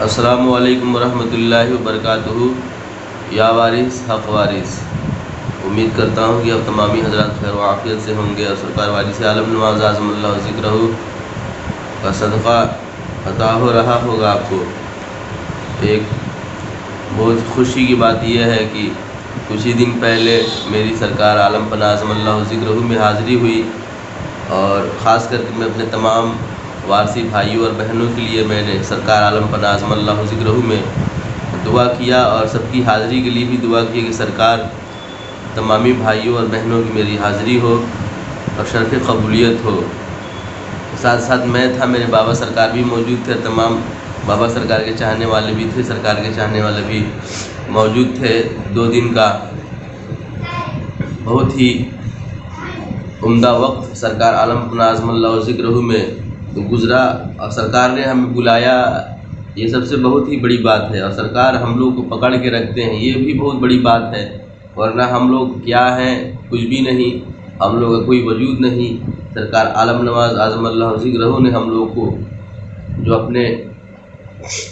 السلام علیکم ورحمۃ اللہ وبرکاتہ۔ یا وارث حق وارث، امید کرتا ہوں کہ اب تمامی حضرات خیر و عافیت سے ہوں گے اور سرکار وارث عالم نواز اعظم اللہ ذکرہ کا صدقہ عطا ہو رہا ہوگا آپ کو۔ ایک بہت خوشی کی بات یہ ہے کہ کچھ ہی دن پہلے میری سرکار عالم پناہ اعظم اللہ ذکرہ میں حاضری ہوئی، اور خاص کر کے میں اپنے تمام وارثی بھائیوں اور بہنوں کے لیے میں نے سرکار عالم پناہ اعظم اللہ ذکرہ میں دعا کیا، اور سب کی حاضری کے لیے بھی دعا کی کہ سرکار تمامی بھائیوں اور بہنوں کی میری حاضری ہو اور شرف قبولیت ہو۔ ساتھ ساتھ میں تھا، میرے بابا سرکار بھی موجود تھے، تمام بابا سرکار کے چاہنے والے بھی تھے، سرکار کے چاہنے والے بھی موجود تھے۔ 2 دن کا بہت ہی عمدہ وقت سرکار عالم پناہ اعظم اللہ ذکرہ میں گزرا، اور سرکار نے ہمیں بلایا، یہ سب سے بہت ہی بڑی بات ہے۔ اور سرکار ہم لوگ کو پکڑ کے رکھتے ہیں، یہ بھی بہت بڑی بات ہے، ورنہ ہم لوگ کیا ہیں؟ کچھ بھی نہیں، ہم لوگ کا کوئی وجود نہیں۔ سرکار عالم نواز اعظم اللہ ذکرہ نے ہم لوگ کو جو اپنے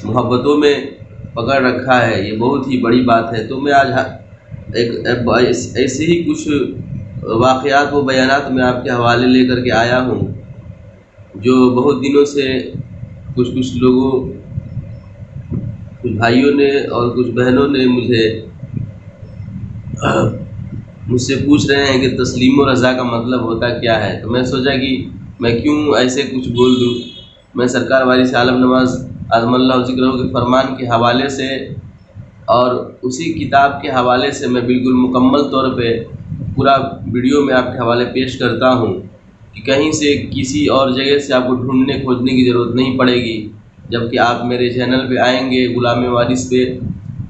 محبتوں میں پکڑ رکھا ہے، یہ بہت ہی بڑی بات ہے۔ تو میں آج ایسے ہی کچھ واقعات و بیانات میں آپ کے حوالے لے کر کے آیا ہوں، جو بہت دنوں سے کچھ لوگوں، کچھ بھائیوں نے اور کچھ بہنوں نے مجھ سے پوچھ رہے ہیں کہ تسلیم و رضا کا مطلب ہوتا کیا ہے۔ تو میں سوچا کہ میں کیوں ایسے کچھ بول دوں۔ میں سرکار وارث عالم نواز اعظم اللہ ذکرہ کے فرمان کے حوالے سے اور اسی کتاب کے حوالے سے میں بالکل مکمل طور پہ پورا ویڈیو میں آپ کے حوالے پیش کرتا ہوں، کہ کہیں سے کسی اور جگہ سے آپ کو ڈھونڈنے کھوجنے کی ضرورت نہیں پڑے گی۔ جبکہ آپ میرے چینل پہ آئیں گے غلام وارث پہ،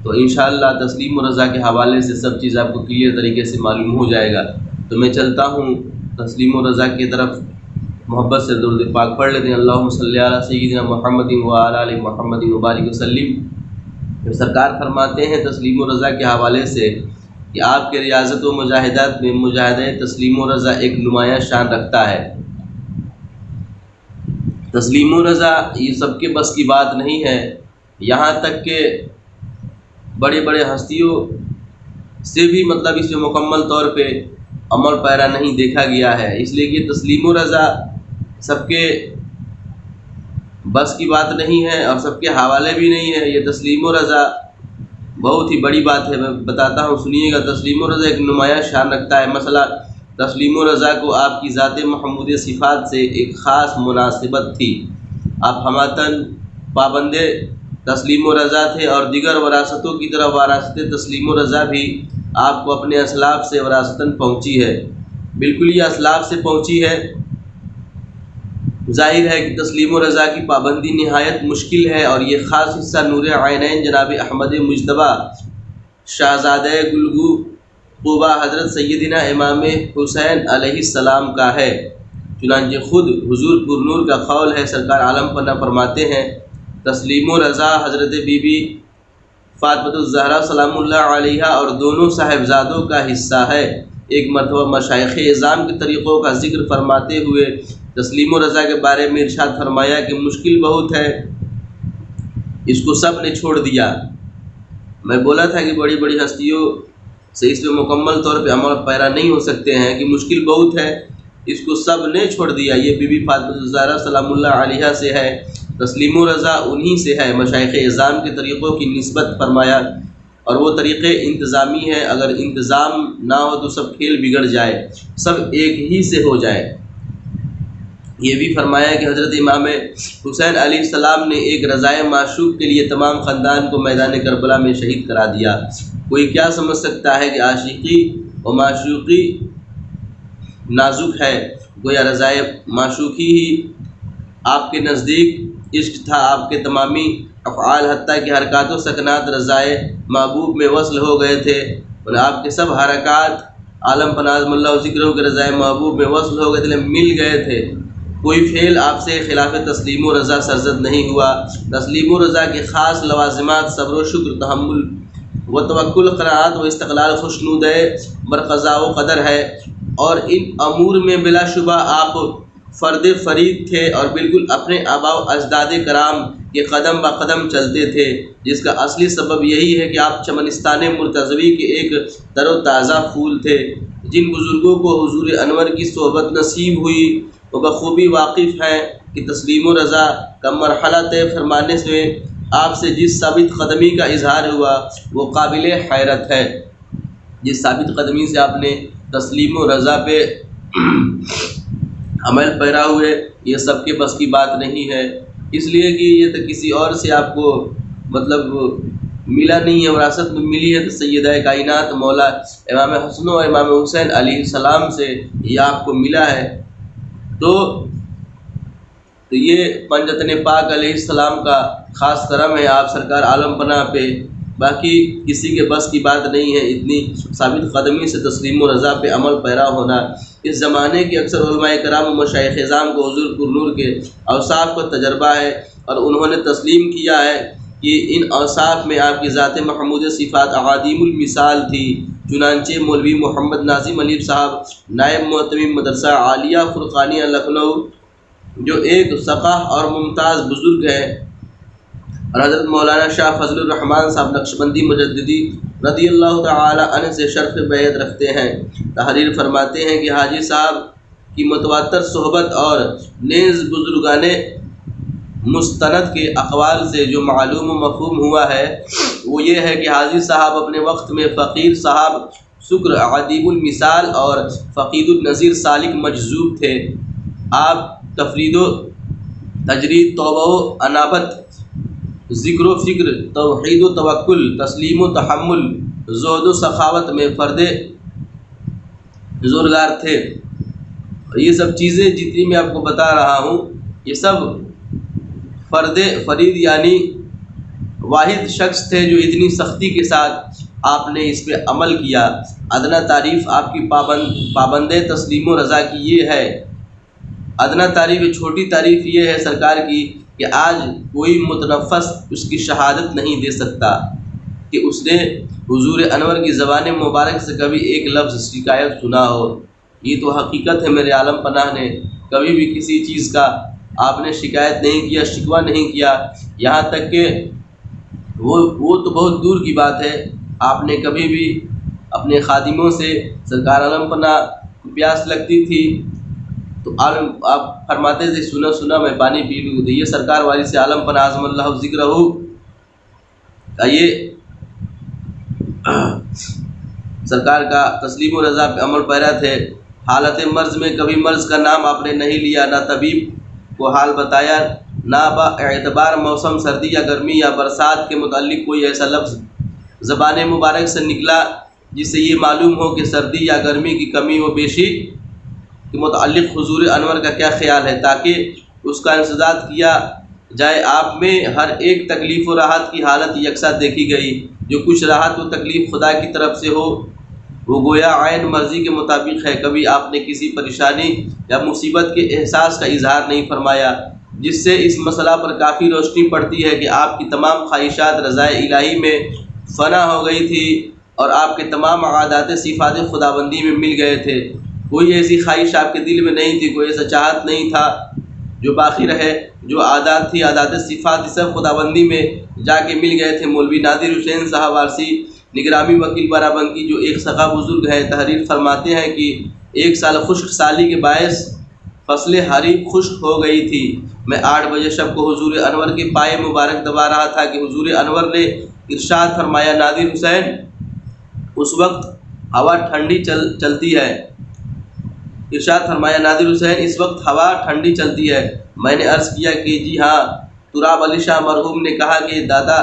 تو انشاءاللہ تسلیم و رضا کے حوالے سے سب چیز آپ کو کلیئر طریقے سے معلوم ہو جائے گا۔ تو میں چلتا ہوں تسلیم و رضا کی طرف، محبت سے درود پاک پڑھ لیتے ہیں۔ اللہم صلی علی سیدنا محمد وعلی آل محمد وبارک وسلم۔ سرکار فرماتے ہیں تسلیم و رضا کے حوالے سے کہ آپ کے ریاضت و مجاہدات میں مجاہدہ تسلیم و رضا ایک نمایاں شان رکھتا ہے۔ تسلیم و رضا یہ سب کے بس کی بات نہیں ہے، یہاں تک کہ بڑے بڑے ہستیوں سے بھی اس میں مکمل طور پہ عمل پیرا نہیں دیکھا گیا ہے۔ اس لیے کہ تسلیم و رضا سب کے بس کی بات نہیں ہے اور سب کے حوالے بھی نہیں ہے۔ یہ تسلیم و رضا بہت ہی بڑی بات ہے، میں بتاتا ہوں، سنیے گا۔ تسلیم و رضا ایک نمایاں شان رکھتا ہے۔ مسئلہ تسلیم و رضا کو آپ کی ذات محمود صفات سے ایک خاص مناسبت تھی۔ آپ ہماتن پابند تسلیم و رضا تھے، اور دیگر وراثتوں کی طرح وراثت تسلیم و رضا بھی آپ کو اپنے اسلاف سے وراثتاً پہنچی ہے۔ بالکل یہ اسلاف سے پہنچی ہے۔ ظاہر ہے کہ تسلیم و رضا کی پابندی نہایت مشکل ہے، اور یہ خاص حصہ نور عینین جناب احمد مجتبیٰ شہزادہ گلگو قبا حضرت سیدنا امام حسین علیہ السلام کا ہے۔ چنانچہ خود حضور پر نور کا قول ہے، سرکار عالم پناہ فرماتے ہیں تسلیم و رضا حضرت بی بی فاطمۃ الزہرا سلام اللہ علیہا اور دونوں صاحبزادوں کا حصہ ہے۔ ایک مرتبہ مشائخ اعظام کے طریقوں کا ذکر فرماتے ہوئے تسلیم و رضا کے بارے میں ارشاد فرمایا کہ مشکل بہت ہے، اس کو سب نے چھوڑ دیا۔ میں بولا تھا کہ بڑی بڑی ہستیوں سے اس پہ مکمل طور پہ عمل پیرا نہیں ہو سکتے ہیں، کہ مشکل بہت ہے، اس کو سب نے چھوڑ دیا۔ یہ بی بی فاطمۃ الزہرا سلام اللہ علیہا سے ہے، تسلیم و رضا انہی سے ہے۔ مشائخ اعظام کے طریقوں کی نسبت فرمایا، اور وہ طریقے انتظامی ہے، اگر انتظام نہ ہو تو سب کھیل بگڑ جائے، سب ایک ہی سے ہو جائے۔ یہ بھی فرمایا کہ حضرت امام حسین علیہ السلام نے ایک رضائے معشوق کے لیے تمام خاندان کو میدان کربلا میں شہید کرا دیا۔ کوئی کیا سمجھ سکتا ہے کہ عاشقی و معشوقی نازک ہے؟ گویا رضائے معشوقی ہی آپ کے نزدیک عشق تھا۔ آپ کے تمامی افعال حتیٰ کہ حرکات و سکنات رضائے محبوب میں وصل ہو گئے تھے، اور آپ کے سب حرکات عالم پناہ اعظم اللہ ذکرہ کے رضائے محبوب میں وصل ہو گئے تھے، مل گئے تھے۔ کوئی فعل آپ سے خلاف تسلیم و رضا سرزد نہیں ہوا۔ تسلیم و رضا کے خاص لوازمات صبر و شکر، تحمل و توکل، قناعت و استقلال، خوشنود برقضاء و قدر ہے، اور ان امور میں بلا شبہ آپ فرد فرید تھے، اور بالکل اپنے آباء و اجداد کرام کہ قدم بقدم چلتے تھے، جس کا اصلی سبب یہی ہے کہ آپ چمنستان مرتضوی کے ایک تر و تازہ پھول تھے۔ جن بزرگوں کو حضور انور کی صحبت نصیب ہوئی وہ بخوبی واقف ہیں کہ تسلیم و رضا کا مرحلہ طے فرمانے سے آپ سے جس ثابت قدمی کا اظہار ہوا وہ قابل حیرت ہے۔ جس ثابت قدمی سے آپ نے تسلیم و رضا پہ عمل پیرا ہوئے، یہ سب کے بس کی بات نہیں ہے، اس لیے کہ یہ تو کسی اور سے آپ کو مطلب ملا نہیں ہے، وراثت میں ملی ہے تو سیدہ کائنات مولا امام حسن و امام حسین علیہ السلام سے یہ آپ کو ملا ہے۔ تو یہ پنجتن پاک علیہ السلام کا خاص کرم ہے آپ سرکار عالم پناہ پہ، باقی کسی کے بس کی بات نہیں ہے اتنی ثابت قدمی سے تسلیم و رضا پہ عمل پیرا ہونا۔ اس زمانے کے اکثر علماء کرام و مشائخ اعظام کو حضور پر نور کے اوصاف کا تجربہ ہے اور انہوں نے تسلیم کیا ہے کہ ان اوصاف میں آپ کی ذات محمود صفات عدیم المثال تھی۔ چنانچہ مولوی محمد ناظم علی صاحب نائب محتمم مدرسہ عالیہ فرقانیہ لکھنؤ جو ایک ثقاف اور ممتاز بزرگ ہیں، اور حضرت مولانا شاہ فضل الرحمن صاحب نقشبندی مجددی رضی اللہ تعالی عنہ سے شرف بیعت رکھتے ہیں، تحریر فرماتے ہیں کہ حاجی صاحب کی متواتر صحبت اور نیز بزرگان مستند کے اقوال سے جو معلوم و مفہوم ہوا ہے وہ یہ ہے کہ حاجی صاحب اپنے وقت میں فقیر صاحب شکر عدیم المثال اور فقید النظیر سالک مجذوب تھے۔ آپ تفرید و تجرید، توبہ و انابت، ذکر و فکر، توحید و توکل، تسلیم و تحمل، زہد و سخاوت میں فرد زورگار تھے۔ یہ سب چیزیں جتنی میں آپ کو بتا رہا ہوں یہ سب فرید یعنی واحد شخص تھے جو اتنی سختی کے ساتھ آپ نے اس پہ عمل کیا۔ ادنا تعریف آپ کی پابند تسلیم و رضا کی یہ ہے، ادنا تعریف چھوٹی تعریف یہ ہے سرکار کی کہ آج کوئی متنفس اس کی شہادت نہیں دے سکتا کہ اس نے حضور انور کی زبان مبارک سے کبھی ایک لفظ شکایت سنا ہو۔ یہ تو حقیقت ہے، میرے عالم پناہ نے کبھی بھی کسی چیز کا آپ نے شکایت نہیں کیا، شکوہ نہیں کیا، یہاں تک کہ وہ تو بہت دور کی بات ہے، آپ نے کبھی بھی اپنے خادموں سے سرکار عالم پناہ کو پیاس لگتی تھی تو آپ فرماتے تھے سنا میں پانی پی لوں، تو یہ سرکار والی سے عالم پناہ اعظم اللہ ذکر ہو کا یہ سرکار کا تسلیم و رضا پہ عمل پیرا تھے۔ حالت مرض میں کبھی مرض کا نام آپ نے نہیں لیا، نہ طبیب کو حال بتایا، نہ با اعتبار موسم سردی یا گرمی یا برسات کے متعلق کوئی ایسا لفظ زبان مبارک سے نکلا جس سے یہ معلوم ہو کہ سردی یا گرمی کی کمی و بیشی کے متعلق حضور انور کا کیا خیال ہے، تاکہ اس کا انسداد کیا جائے۔ آپ میں ہر ایک تکلیف و راحت کی حالت یکساں دیکھی گئی، جو کچھ راحت و تکلیف خدا کی طرف سے ہو وہ گویا عین مرضی کے مطابق ہے۔ کبھی آپ نے کسی پریشانی یا مصیبت کے احساس کا اظہار نہیں فرمایا، جس سے اس مسئلہ پر کافی روشنی پڑتی ہے کہ آپ کی تمام خواہشات رضائے الہی میں فنا ہو گئی تھی اور آپ کے تمام عادات صفات خداوندی میں مل گئے تھے۔ کوئی ایسی خواہش آپ کے دل میں نہیں تھی، کوئی ایسا چاہت نہیں تھا جو باقی رہے۔ جو عادات تھی، عادات صفات سب خداوندی میں جا کے مل گئے تھے۔ مولوی نادر حسین صاحب عارسی نگرامی وکیل بارابنکی جو ایک سخا بزرگ ہے، تحریر فرماتے ہیں کہ ایک سال خشک سالی کے باعث فصل حریب خشک ہو گئی تھی۔ میں 8 بجے شب کو حضور انور کے پائے مبارک دبا رہا تھا کہ حضور انور نے ارشاد فرمایا، نادر حسین اس وقت ہوا ٹھنڈی چلتی ہے۔ ارشاد فرمایا، نادر حسین اس وقت ہوا ٹھنڈی چلتی ہے۔ میں نے عرض کیا کہ جی ہاں۔ تراب علی شاہ مرحوم نے کہا کہ دادا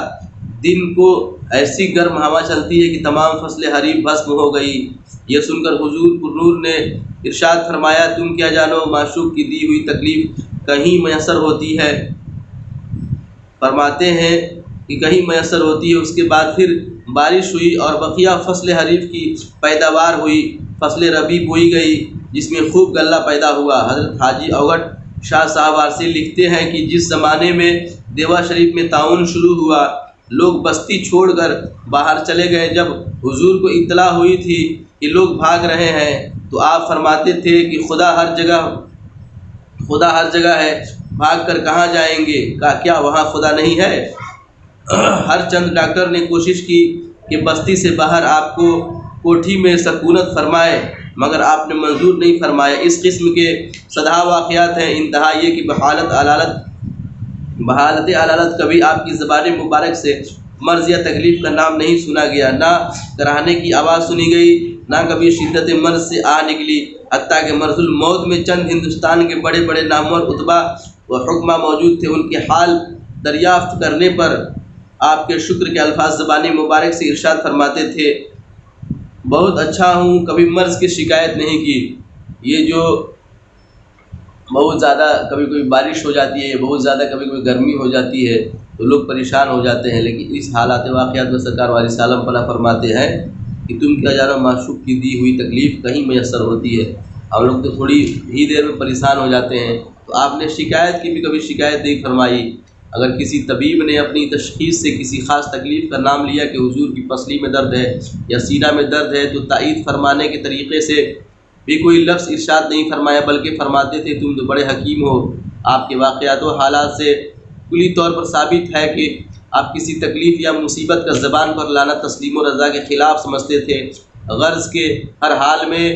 دن کو ایسی گرم ہوا چلتی ہے کہ تمام فصل حریب بھسم ہو گئی۔ یہ سن کر حضور پر نور نے ارشاد فرمایا، تم کیا جانو معشوق کی دی ہوئی تکلیف کہیں میسر ہوتی ہے؟ فرماتے ہیں کہ کہیں میسر ہوتی ہے۔ اس کے بعد پھر بارش ہوئی اور بقیہ فصل حریف کی پیداوار ہوئی، فصل ربیع بوئی گئی جس میں خوب غلہ پیدا ہوا۔ حضرت حاجی اوگٹ شاہ صاحب عارسی لکھتے ہیں کہ جس زمانے میں دیوا شریف میں تعاون شروع ہوا، لوگ بستی چھوڑ کر باہر چلے گئے۔ جب حضور کو اطلاع ہوئی تھی کہ لوگ بھاگ رہے ہیں تو آپ فرماتے تھے کہ خدا ہر جگہ ہے، بھاگ کر کہاں جائیں گے؟ کیا وہاں خدا نہیں ہے؟ ہر چند ڈاکٹر نے کوشش کی کہ بستی سے باہر آپ کو کوٹھی میں سکونت فرمائے، مگر آپ نے منظور نہیں فرمایا۔ اس قسم کے سدھا واقعات ہیں۔ انتہا یہ کہ بحالت علالت کبھی آپ کی زبان مبارک سے مرض یا تکلیف کا نام نہیں سنا گیا، نہ کراہنے کی آواز سنی گئی، نہ کبھی شدت مرض سے آہ نکلی، حتیٰ کہ مرض الموت میں چند ہندوستان کے بڑے بڑے نامور اتباع و حکماء موجود تھے۔ ان کے حال دریافت کرنے پر آپ کے شکر کے الفاظ زبان مبارک سے ارشاد فرماتے تھے، بہت اچھا ہوں، کبھی مرض کی شکایت نہیں کی۔ یہ جو بہت زیادہ کبھی بارش ہو جاتی ہے، بہت زیادہ کبھی گرمی ہو جاتی ہے تو لوگ پریشان ہو جاتے ہیں، لیکن اس حالات واقعات میں سرکار والی سالم پناہ فرماتے ہیں کہ تم کیا جانو معشوق کی دی ہوئی تکلیف کہیں میسر ہوتی ہے۔ ہم لوگ تو تھوڑی ہی دیر میں پریشان ہو جاتے ہیں، تو آپ نے شکایت کی بھی کبھی شکایت نہیں فرمائی۔ اگر کسی طبیب نے اپنی تشخیص سے کسی خاص تکلیف کا نام لیا کہ حضور کی پسلی میں درد ہے یا سینہ میں درد ہے، تو تائید فرمانے کے طریقے سے بھی کوئی لفظ ارشاد نہیں فرمایا، بلکہ فرماتے تھے تم تو بڑے حکیم ہو۔ آپ کے واقعات و حالات سے کلی طور پر ثابت ہے کہ آپ کسی تکلیف یا مصیبت کا زبان پر لانا تسلیم و رضا کے خلاف سمجھتے تھے، غرض کے ہر حال میں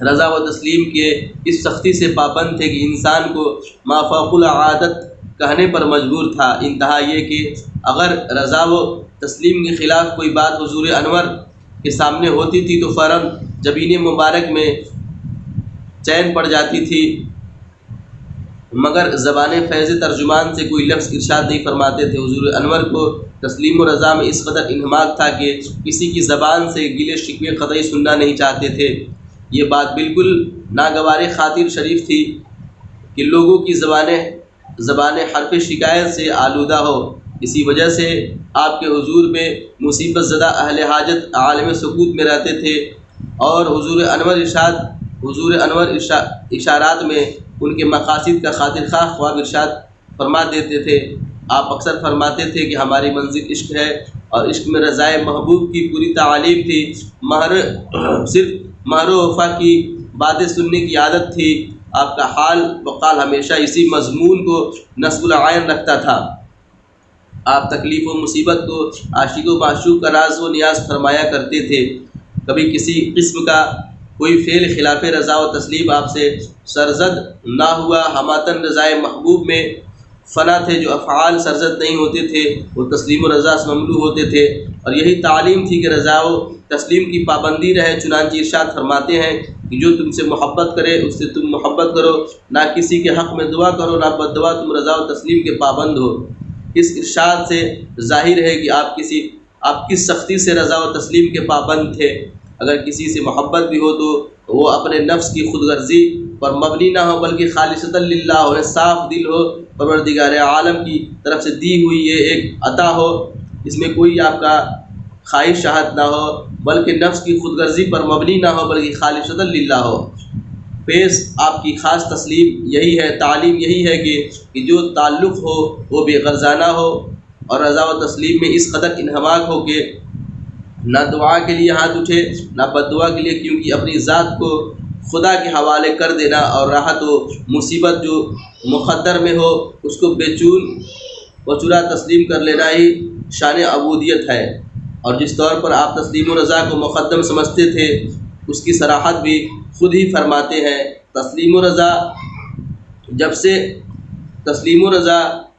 رضا و تسلیم کے اس سختی سے پابند تھے کہ انسان کو ما فوق العادت کہنے پر مجبور تھا۔ انتہا یہ کہ اگر رضا و تسلیم کے خلاف کوئی بات حضور انور کے سامنے ہوتی تھی تو فوراً جبین مبارک میں چین پڑ جاتی تھی، مگر زبان فیض ترجمان سے کوئی لفظ ارشاد نہیں فرماتے تھے۔ حضور انور کو تسلیم و رضا میں اس قدر انہماک تھا کہ کسی کی زبان سے گلے شکوے قطعی سننا نہیں چاہتے تھے۔ یہ بات بالکل ناگوار خاطر شریف تھی کہ لوگوں کی زبان حرف شکایت سے آلودہ ہو۔ اسی وجہ سے آپ کے حضور میں مصیبت زدہ اہل حاجت عالم سکوت میں رہتے تھے، اور حضور انور اشارات میں ان کے مقاصد کا خاطر خواہ خواب ارشاد فرما دیتے تھے۔ آپ اکثر فرماتے تھے کہ ہماری منزل عشق ہے، اور عشق میں رضائے محبوب کی پوری تعلیم تھی، صرف مہر و وفا کی باتیں سننے کی عادت تھی۔ آپ کا حال وقال ہمیشہ اسی مضمون کو نصب العین رکھتا تھا۔ آپ تکلیف و مصیبت کو عاشق و معشوق کا راز و نیاز فرمایا کرتے تھے۔ کبھی کسی قسم کا کوئی فعل خلاف رضا و تسلیم آپ سے سرزد نہ ہوا۔ ہماتن رضائے محبوب میں فنا تھے، جو افعال سرزد نہیں ہوتے تھے وہ تسلیم و رضا سے مملو ہوتے تھے، اور یہی تعلیم تھی کہ رضا و تسلیم کی پابندی رہے۔ چنانچہ ارشاد فرماتے ہیں کہ جو تم سے محبت کرے اس سے تم محبت کرو، نہ کسی کے حق میں دعا کرو، نہ بد دعا، تم رضا و تسلیم کے پابند ہو۔ اس ارشاد سے ظاہر ہے کہ آپ کس سختی سے رضا و تسلیم کے پابند تھے۔ اگر کسی سے محبت بھی ہو تو وہ اپنے نفس کی خود غرضی پر مبنی نہ ہو، بلکہ خالصۃ للہ ہو، صاف دل ہو، پروردگار عالم کی طرف سے دی ہوئی یہ ایک عطا ہو، اس میں کوئی آپ کا خواہشات نہ ہو، بلکہ نفس کی خود غرضی پر مبنی نہ ہو، بلکہ خالصۃ للہ ہو۔ پیش آپ کی خاص تسلیم یہی ہے، تعلیم یہی ہے کہ جو تعلق ہو وہ بے غرضانہ ہو، اور رضا و تسلیم میں اس قدر انہماک ہو کہ نہ دعا کے لیے ہاتھ اٹھے نہ بد دعا کے لیے، کیونکہ اپنی ذات کو خدا کے حوالے کر دینا اور راحت و مصیبت جو مقدر میں ہو اس کو بے چون و چرا تسلیم کر لینا ہی شان عبودیت ہے۔ اور جس طور پر آپ تسلیم و رضا کو مقدم سمجھتے تھے اس کی صراحت بھی خود ہی فرماتے ہیں۔ تسلیم و رضا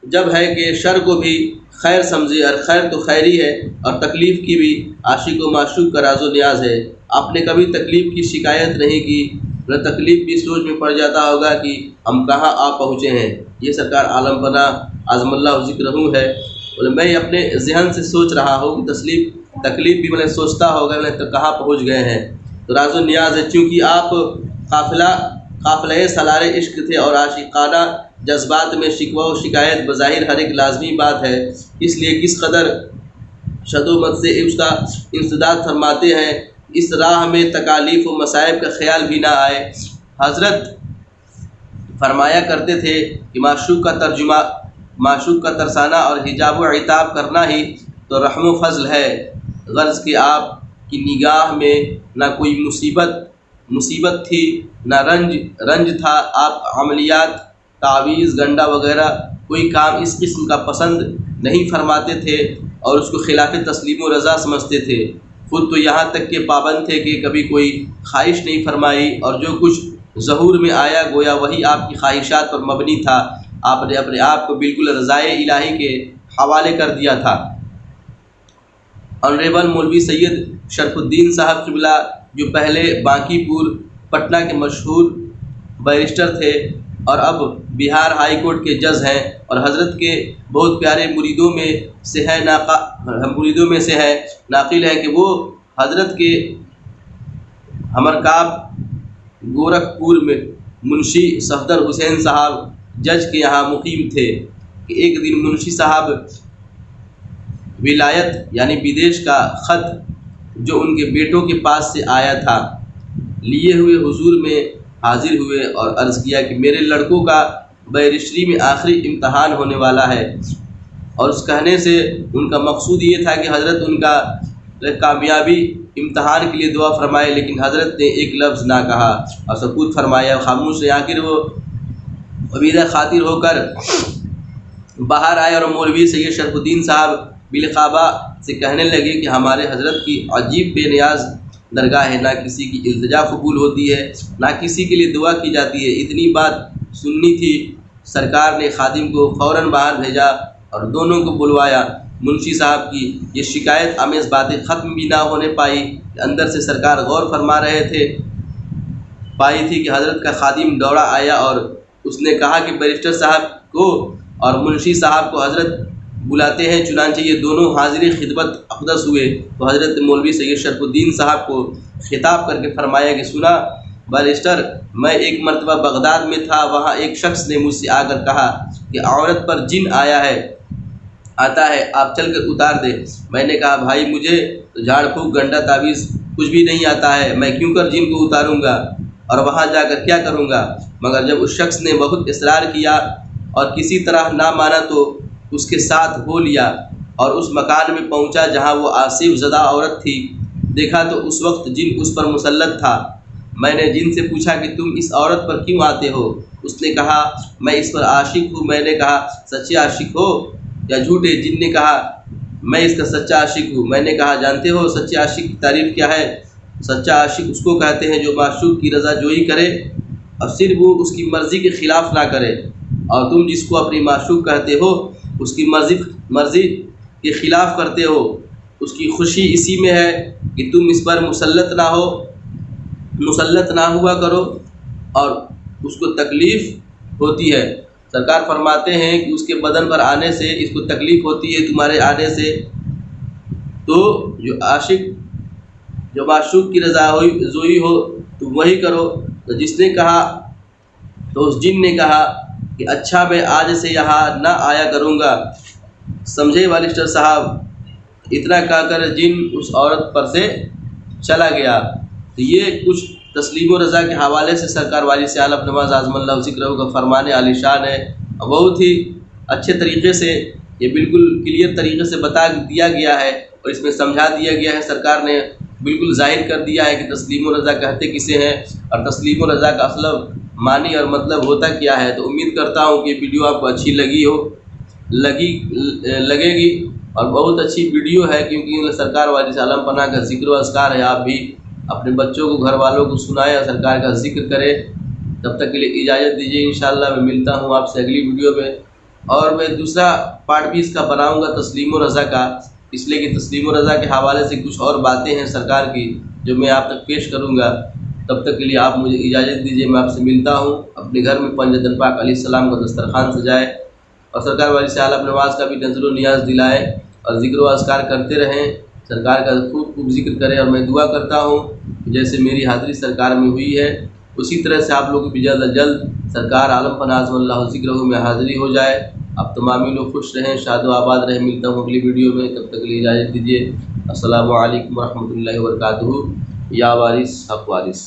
جب ہے کہ شر کو بھی خیر سمجھے، اور خیر تو خیر ہی ہے، اور تکلیف کی بھی عاشق و معشوق کا راز و نیاز ہے۔ آپ نے کبھی تکلیف کی شکایت نہیں کی، نہ تکلیف بھی سوچ میں پڑ جاتا ہوگا کہ ہم کہاں آ پہنچے ہیں۔ یہ سرکار عالم پناہ اعظم اللہ ذکرہ ہے۔ میں اپنے ذہن سے سوچ رہا ہوں کہ تکلیف بھی میں نے سوچتا ہوگا میں تو کہاں پہنچ گئے ہیں، تو راز و نیاز ہے۔ چونکہ آپ قافلہ سالار عشق تھے، اور عاشقانہ جذبات میں شکوہ و شکایت بظاہر ہر ایک لازمی بات ہے، اس لیے کس قدر شدومت سے اس کا انسداد فرماتے ہیں، اس راہ میں تکالیف و مصائب کا خیال بھی نہ آئے۔ حضرت فرمایا کرتے تھے کہ معشوق کا ترسانہ اور حجاب و عتاب کرنا ہی تو رحم و فضل ہے، غرض کہ آپ کی نگاہ میں نہ کوئی مصیبت تھی نہ رنج تھا۔ آپ تعویذ گنڈا وغیرہ کوئی کام اس قسم کا پسند نہیں فرماتے تھے اور اس کو خلاف تسلیم و رضا سمجھتے تھے۔ خود تو یہاں تک کہ پابند تھے کہ کبھی کوئی خواہش نہیں فرمائی، اور جو کچھ ظہور میں آیا گویا وہی آپ کی خواہشات پر مبنی تھا۔ آپ نے اپنے آپ کو بالکل رضائے الہی کے حوالے کر دیا تھا۔ آنریبل مولوی سید شرف الدین صاحب قبلہ، جو پہلے بانکی پور پٹنہ کے مشہور بیرسٹر تھے اور اب بہار ہائی کورٹ کے جج ہیں، اور حضرت کے بہت پیارے مریدوں میں سے ہے، ناقل ہے کہ وہ حضرت کے ہمرکاب گورکھپور میں منشی صفدر حسین صاحب جج کے یہاں مقیم تھے کہ ایک دن منشی صاحب ولایت یعنی بدیش کا خط جو ان کے بیٹوں کے پاس سے آیا تھا لیے ہوئے حضور میں حاضر ہوئے اور عرض کیا کہ میرے لڑکوں کا بیرسٹری میں آخری امتحان ہونے والا ہے، اور اس کہنے سے ان کا مقصود یہ تھا کہ حضرت ان کا کامیابی امتحان کے لیے دعا فرمائے، لیکن حضرت نے ایک لفظ نہ کہا اور سکوت فرمایا، خاموش رہے۔ آخر وہ عبیدہ خاطر ہو کر باہر آئے اور مولوی سید شرف الدین صاحب بالخابہ سے کہنے لگے کہ ہمارے حضرت کی عجیب بے نیاز درگاہ ہے، نہ کسی کی التجا قبول ہوتی ہے، نہ کسی کے لیے دعا کی جاتی ہے۔ اتنی بات سننی تھی، سرکار نے خادم کو فوراً باہر بھیجا اور دونوں کو بلوایا۔ منشی صاحب کی یہ شکایت آمیز باتیں ختم بھی نہ ہونے پائی کہ اندر سے سرکار غور فرما رہے تھے، پائی تھی کہ حضرت کا خادم دوڑا آیا اور اس نے کہا کہ بیرسٹر صاحب کو اور منشی صاحب کو حضرت بلاتے ہیں۔ چنانچہ یہ دونوں حاضر خدمت اقدس ہوئے تو حضرت مولوی سید شرف الدین صاحب کو خطاب کر کے فرمایا کہ سنا بیرسٹر، میں ایک مرتبہ بغداد میں تھا، وہاں ایک شخص نے مجھ سے آ کر کہا کہ عورت پر جن آتا ہے، آپ چل کر اتار دے۔ میں نے کہا بھائی مجھے تو جھاڑ پھونک گنڈا تعویذ کچھ بھی نہیں آتا ہے، میں کیوں کر جن کو اتاروں گا اور وہاں جا کر کیا کروں گا؟ مگر جب اس شخص نے بہت اصرار کیا اور کسی طرح نہ مانا تو اس کے ساتھ ہو لیا اور اس مکان میں پہنچا جہاں وہ آصف زدہ عورت تھی۔ دیکھا تو اس وقت جن اس پر مسلط تھا۔ میں نے جن سے پوچھا کہ تم اس عورت پر کیوں آتے ہو؟ اس نے کہا میں اس پر عاشق ہوں۔ میں نے کہا سچے عاشق ہو یا جھوٹے؟ جن نے کہا میں اس کا سچا عاشق ہوں۔ میں نے کہا جانتے ہو سچے عاشق کی تعریف کیا ہے؟ سچا عاشق اس کو کہتے ہیں جو معشوق کی رضا جوئی کرے اور صرف وہ اس کی مرضی کے خلاف نہ کرے، اور تم جس کو اپنی معشوق کہتے ہو اس کی مرضی کے خلاف کرتے ہو۔ اس کی خوشی اسی میں ہے کہ تم اس پر مسلط نہ ہوا کرو اور اس کو تکلیف ہوتی ہے۔ سرکار فرماتے ہیں کہ اس کے بدن پر آنے سے اس کو تکلیف ہوتی ہے تمہارے آنے سے، تو جو معشوق کی رضا جوئی ہو تم وہی کرو۔ تو جس نے کہا تو اس جن نے کہا کہ اچھا میں آج سے یہاں نہ آیا کروں گا۔ سمجھے بیرسٹر صاحب؟ اتنا کہہ کر جن اس عورت پر سے چلا گیا۔ تو یہ کچھ تسلیم و رضا کے حوالے سے سرکار واجد عالم نواز اعظم اللہ ذکرہ کا فرمان عالی شان ہے۔ بہت ہی اچھے طریقے سے یہ بالکل کلیئر طریقے سے بتا دیا گیا ہے اور اس میں سمجھا دیا گیا ہے۔ سرکار نے بالکل ظاہر کر دیا ہے کہ تسلیم و رضا کہتے کسے ہیں اور تسلیم و رضا کا اصل معنی اور مطلب ہوتا کیا ہے۔ تو امید کرتا ہوں کہ ویڈیو آپ کو اچھی لگے گی اور بہت اچھی ویڈیو ہے، کیونکہ سرکار واجد عالم پناہ کا ذکر و اذکار ہے۔ آپ بھی اپنے بچوں کو گھر والوں کو سنائیں اور سرکار کا ذکر کریں۔ تب تک کے لیے اجازت دیجیے، انشاءاللہ میں ملتا ہوں آپ سے اگلی ویڈیو میں، اور میں دوسرا پارٹ بھی اس کا بناؤں گا تسلیم و رضا کا، اس لیے کہ تسلیم و رضا کے حوالے سے کچھ اور باتیں ہیں سرکار کی جو میں آپ تک پیش کروں گا۔ تب تک کے لیے آپ مجھے اجازت دیجیے، میں آپ سے ملتا ہوں۔ اپنے گھر میں پنجدن پاک علیہ السلام کا دسترخوان سجائے اور سرکار واجد عالم نواز کا بھی نظر و نیاز دلائے اور ذکر و اذکار کرتے رہیں، سرکار کا خوب ذکر کریں۔ اور میں دعا کرتا ہوں جیسے میری حاضری سرکار میں ہوئی ہے اسی طرح سے آپ لوگوں کی جلد از جلد سرکار عالم پناہ اعظم اللہ ذکرہ میں حاضری ہو جائے۔ اب تمام لوگ خوش رہیں، شاد و آباد رہیں۔ ملتا ہوں اگلی ویڈیو میں، تب تک کے لیے اجازت دیجیے۔ السلام علیکم ورحمۃ اللہ وبرکاتہ۔ یا وارث حق وارث۔